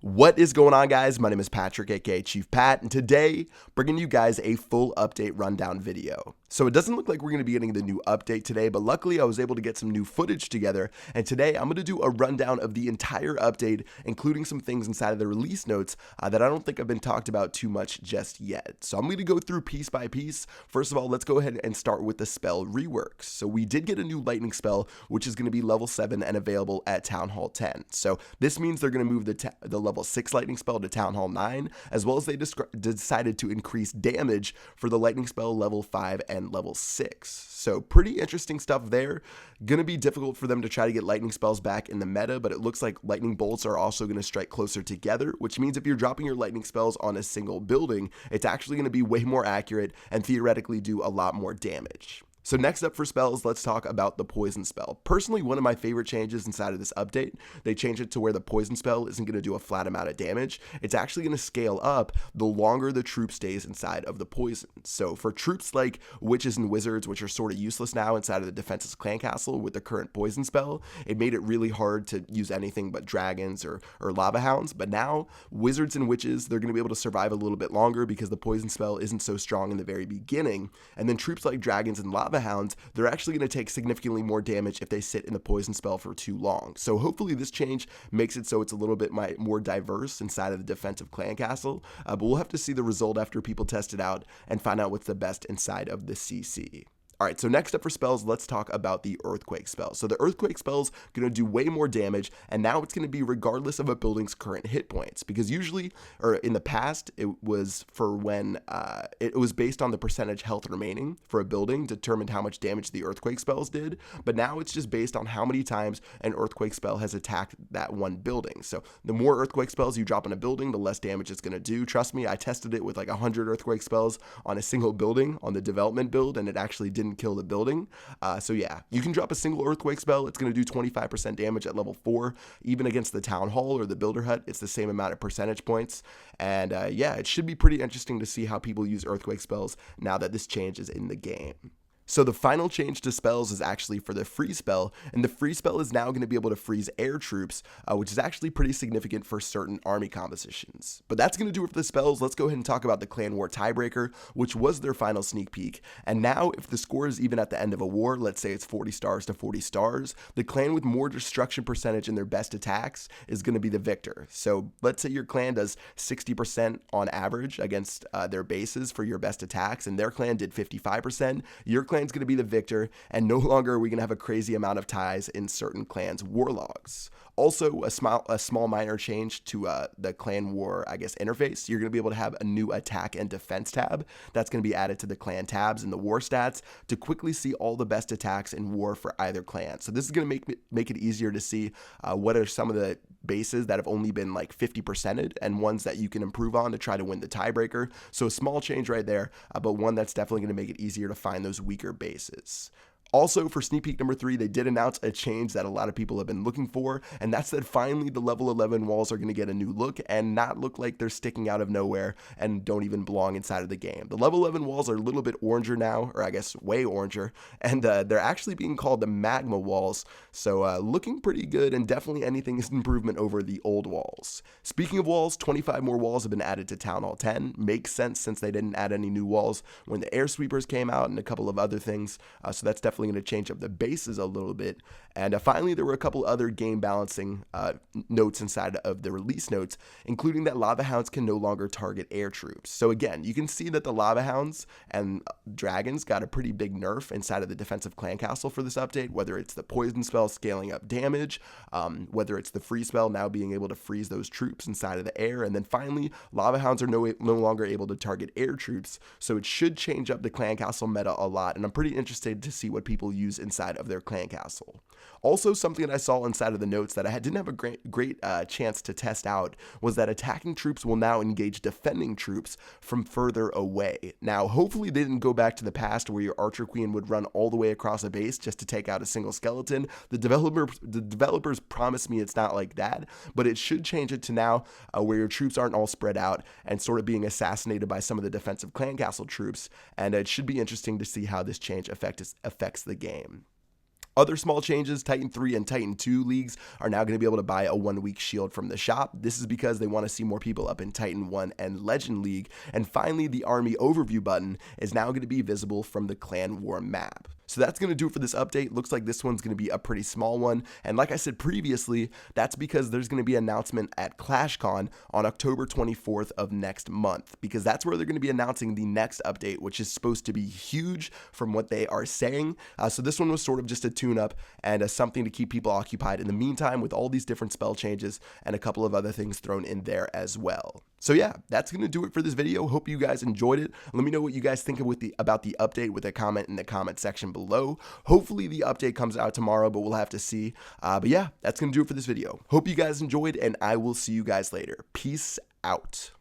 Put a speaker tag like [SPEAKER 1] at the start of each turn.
[SPEAKER 1] What is going on, guys? My name is Patrick, aka Chief Pat, and today bringing you guys a full update rundown video. So it doesn't look like we're going to be getting the new update today, but luckily I was able to get some new footage together, and today I'm going to do a rundown of the entire update, including some things inside of the release notes that I don't think have been talked about too much just yet. So I'm going to go through piece by piece. First of all, let's go ahead and start with the spell reworks. So we did get a new lightning spell, which is going to be level 7 and available at Town Hall 10. So this means they're going to move the level 6 lightning spell to Town Hall 9, as well as they decided to increase damage for the lightning spell level 5 and level 6. So pretty interesting stuff there. Going to be difficult for them to try to get lightning spells back in the meta, but it looks like lightning bolts are also going to strike closer together, which means if you're dropping your lightning spells on a single building, it's actually going to be way more accurate and theoretically do a lot more damage. So next up for spells, let's talk about the poison spell. Personally, one of my favorite changes inside of this update, they changed it to where the poison spell isn't going to do a flat amount of damage. It's actually going to scale up the longer the troop stays inside of the poison. So for troops like witches and wizards, which are sort of useless now inside of the defenseless clan castle with the current poison spell, it made it really hard to use anything but dragons or lava hounds. But now wizards and witches, they're going to be able to survive a little bit longer because the poison spell isn't so strong in the very beginning. And then troops like dragons and lava hounds, they're actually going to take significantly more damage if they sit in the poison spell for too long. So hopefully this change makes it so it's a little bit more diverse inside of the defensive clan castle, but we'll have to see the result after people test it out and find out what's the best inside of the CC. Alright, so next up for spells, let's talk about the Earthquake spell. So the Earthquake spell's going to do way more damage, and now it's going to be regardless of a building's current hit points. Because usually, or in the past, it was for when, it was based on the percentage health remaining for a building, determined how much damage the Earthquake spells did. But now it's just based on how many times an Earthquake spell has attacked that one building. So the more Earthquake spells you drop in a building, the less damage it's going to do. Trust me, I tested it with like 100 Earthquake spells on a single building on the development build, and it actually didn't kill the building. So yeah, you can drop a single Earthquake spell. It's going to do 25% damage at level 4. Even against the Town Hall or the Builder Hut, it's the same amount of percentage points. And yeah, it should be pretty interesting to see how people use Earthquake spells now that this change is in the game. So the final change to spells is actually for the freeze spell, and the freeze spell is now going to be able to freeze air troops, which is actually pretty significant for certain army compositions. But that's going to do it for the spells. Let's go ahead and talk about the Clan War Tiebreaker, which was their final sneak peek. And now if the score is even at the end of a war, let's say it's 40 stars to 40 stars, the clan with more destruction percentage in their best attacks is going to be the victor. So let's say your clan does 60% on average against their bases for your best attacks, and their clan did 55%, your clan's going to be the victor, and no longer are we going to have a crazy amount of ties in certain clans' war logs. Also, a small minor change to the Clan War, interface. You're going to be able to have a new attack and defense tab that's going to be added to the clan tabs in the war stats to quickly see all the best attacks in war for either clan. So this is going to make it easier to see what are some of the bases that have only been like 50%ed and ones that you can improve on to try to win the tiebreaker. So a small change right there, but one that's definitely going to make it easier to find those weaker bases. Also, for sneak peek number 3, they did announce a change that a lot of people have been looking for, and that's that finally the level 11 walls are going to get a new look and not look like they're sticking out of nowhere and don't even belong inside of the game. The level 11 walls are a little bit oranger now, or I guess way oranger, and they're actually being called the magma walls, so looking pretty good, and definitely anything is an improvement over the old walls. Speaking of walls, 25 more walls have been added to Town Hall 10. Makes sense since they didn't add any new walls when the air sweepers came out and a couple of other things, so that's definitely going to change up the bases a little bit. And finally, there were a couple other game balancing notes inside of the release notes, including that lava hounds can no longer target air troops. So again, you can see that the lava hounds and dragons got a pretty big nerf inside of the defensive clan castle for this update, whether it's the poison spell scaling up damage, whether it's the freeze spell now being able to freeze those troops inside of the air, and then finally, lava hounds are no longer able to target air troops, so it should change up the clan castle meta a lot, and I'm pretty interested to see what people use inside of their clan castle. Also, something that I saw inside of the notes that I didn't have a great chance to test out was that attacking troops will now engage defending troops from further away. Now, hopefully they didn't go back to the past where your archer queen would run all the way across a base just to take out a single skeleton. The developers promised me it's not like that, but it should change it to now where your troops aren't all spread out and sort of being assassinated by some of the defensive clan castle troops, and it should be interesting to see how this change affects the game. Other small changes, Titan 3 and Titan 2 leagues are now going to be able to buy a 1-week shield from the shop. This is because they want to see more people up in Titan 1 and Legend League. And finally, the Army Overview button is now going to be visible from the Clan War map. So that's going to do it for this update. Looks like this one's going to be a pretty small one. And like I said previously, that's because there's going to be an announcement at ClashCon on October 24th of next month, because that's where they're going to be announcing the next update, which is supposed to be huge from what they are saying. So this one was sort of just a tune-up and something to keep people occupied in the meantime with all these different spell changes and a couple of other things thrown in there as well. So yeah, that's going to do it for this video. Hope you guys enjoyed it. Let me know what you guys think about the update with a comment in the comment section below. Hopefully the update comes out tomorrow, but we'll have to see. But yeah, that's going to do it for this video. Hope you guys enjoyed, and I will see you guys later. Peace out.